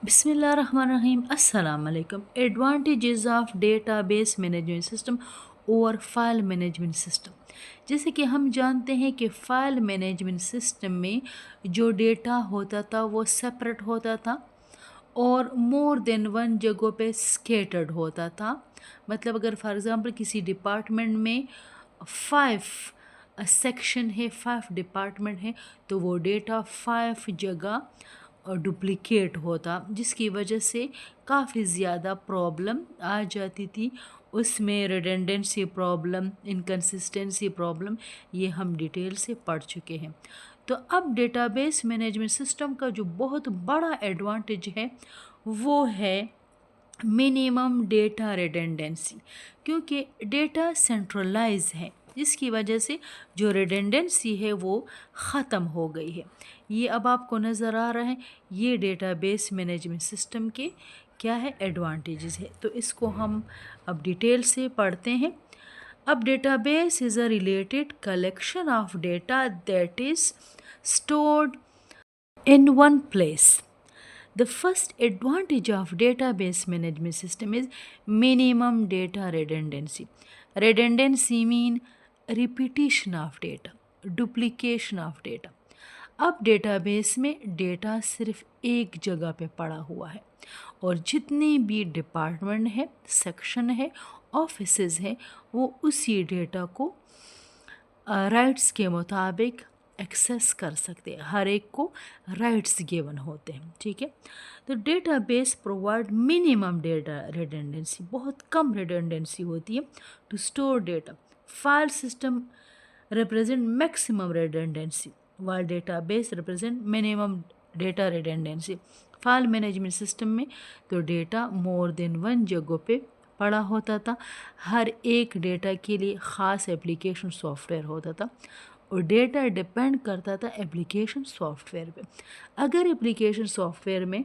बिस्मिल्लाहिर्रहमानिर्रहीम। अस्सलाम वालेकुम। Advantages of database management system और फाइल मैनेजमेंट सिस्टम। जैसे कि हम जानते हैं कि फ़ाइल मैनेजमेंट सिस्टम में जो डेटा होता था वो सेपरेट होता था और मोर देन वन जगहों पे स्केटर्ड होता था। मतलब अगर फॉर एग्ज़ाम्पल किसी डिपार्टमेंट में 5 सेक्शन है, 5 डिपार्टमेंट है, तो वो डेटा 5 जगह डुप्लिकेट होता, जिसकी वजह से काफ़ी ज़्यादा प्रॉब्लम आ जाती थी। उसमें रिडंडेंसी प्रॉब्लम, इनकन्सिस्टेंसी प्रॉब्लम, ये हम डिटेल से पढ़ चुके हैं। तो अब डेटाबेस मैनेजमेंट सिस्टम का जो बहुत बड़ा एडवांटेज है वो है मिनिमम डेटा रिडंडेंसी, क्योंकि डेटा सेंट्रलाइज है, जिसकी वजह से जो रिडंडेंसी है वो ख़त्म हो गई है। ये अब आपको नज़र आ रहा है, ये डेटाबेस मैनेजमेंट सिस्टम के क्या है एडवांटेजेस है। तो इसको हम अब डिटेल से पढ़ते हैं। अब database is a related collection of data that is stored in one place. The first advantage of database management system is minimum data redundancy. Redundancy mean repetition of data, duplication of data. अब database में data सिर्फ एक जगह पे पड़ा हुआ है और जितने भी डिपार्टमेंट है, सेक्शन है, ऑफिसेज हैं, वो उसी डेटा को राइट्स के मुताबिक एक्सेस कर सकते हैं। हर एक को राइट्स गिवन होते हैं, ठीक है। तो database provide minimum data redundancy, बहुत कम रिडंडेंसी होती है to store data. File system represent maximum redundancy while database represent minimum data redundancy. File management system में तो डेटा मोर देन वन जगहों पे पड़ा होता था। हर एक डेटा के लिए ख़ास एप्लीकेशन सॉफ्टवेयर होता था और डेटा डिपेंड करता था एप्लीकेशन सॉफ्टवेयर पे। अगर एप्लीकेशन सॉफ्टवेयर में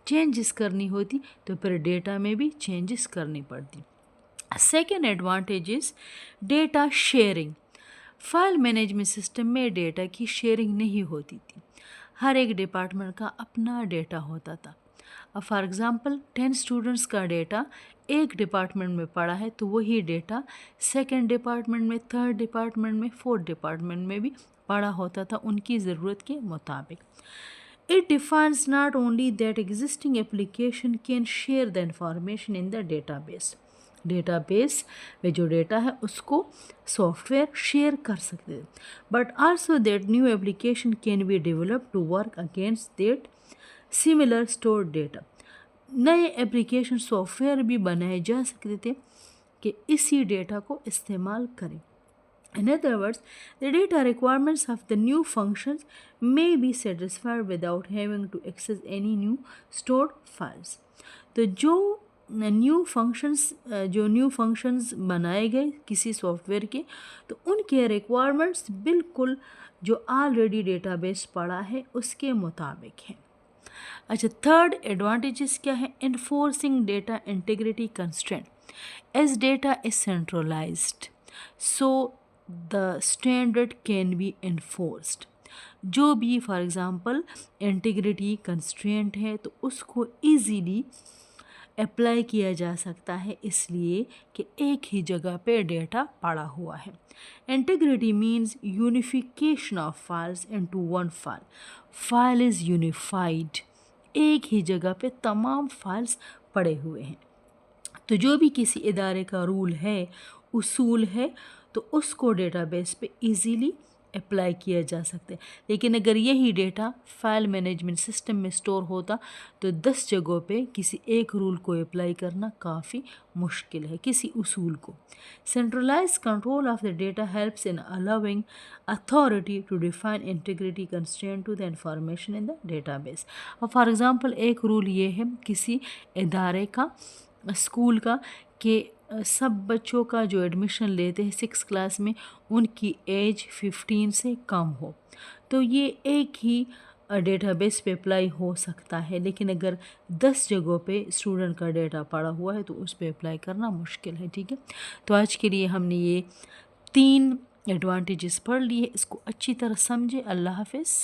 चेंजेस करनी होती तो फिर डेटा में भी चेंजेस करनी पड़ती। Second advantage is data sharing. File management system में डेटा की शेयरिंग नहीं होती थी। हर एक डिपार्टमेंट का अपना डेटा होता था। अब फॉर एग्ज़ाम्पल 10 स्टूडेंट्स का डेटा एक डिपार्टमेंट में पड़ा है तो वही डेटा सेकंड डिपार्टमेंट में, थर्ड डिपार्टमेंट में, फोर्थ डिपार्टमेंट में भी पड़ा होता था उनकी ज़रूरत के मुताबिक। It defines not only that existing application can share the information in the database. Database में जो डेटा है उसको सॉफ्टवेयर शेयर कर सकते हैं, but also that new application can be develop to work against that similar stored data. नए application software भी बनाए जा सकते थे कि इसी डेटा को इस्तेमाल करें। In other words, the data requirements of the new functions may be satisfied without having to access any new stored files. तो जो न्यू फंक्शंस बनाए गए किसी सॉफ्टवेयर के, तो उनके रिक्वायरमेंट्स बिल्कुल जो ऑलरेडी डेटाबेस पड़ा है उसके मुताबिक हैं। अच्छा, थर्ड एडवांटेजेस क्या है? Enforcing data integrity constraint. As data is centralized so the standard can be enforced. जो भी फॉर एग्ज़ाम्पल इंटीग्रिटी कंस्ट्रेंट है तो उसको ईजीली अप्लाई किया जा सकता है, इसलिए कि एक ही जगह पे डेटा पड़ा हुआ है। Integrity means unification of files into one file. File is unified, एक ही जगह पे तमाम फाइल्स पड़े हुए हैं। तो जो भी किसी इदारे का रूल है, उसूल है, तो उसको डेटाबेस पे इजीली अप्लाई किया जा सकता है। लेकिन अगर यही डेटा फाइल मैनेजमेंट सिस्टम में स्टोर होता तो 10 जगहों पे किसी एक रूल को अप्लाई करना काफ़ी मुश्किल है, किसी उसूल को। Centralize control of the data helps in allowing authority to define integrity constraint to the information in the database. और फॉर एग्ज़ाम्पल एक रूल ये है किसी इदारे का, स्कूल का, कि सब बच्चों का जो एडमिशन लेते हैं 6 क्लास में उनकी एज 15 से कम हो, तो ये एक ही डेटाबेस पे अप्लाई हो सकता है। लेकिन अगर 10 जगहों पे स्टूडेंट का डेटा पड़ा हुआ है तो उस पर अप्लाई करना मुश्किल है, ठीक है। तो आज के लिए हमने ये 3 एडवांटेजेस पढ़ लिए, इसको अच्छी तरह समझे। अल्लाह हाफिज़।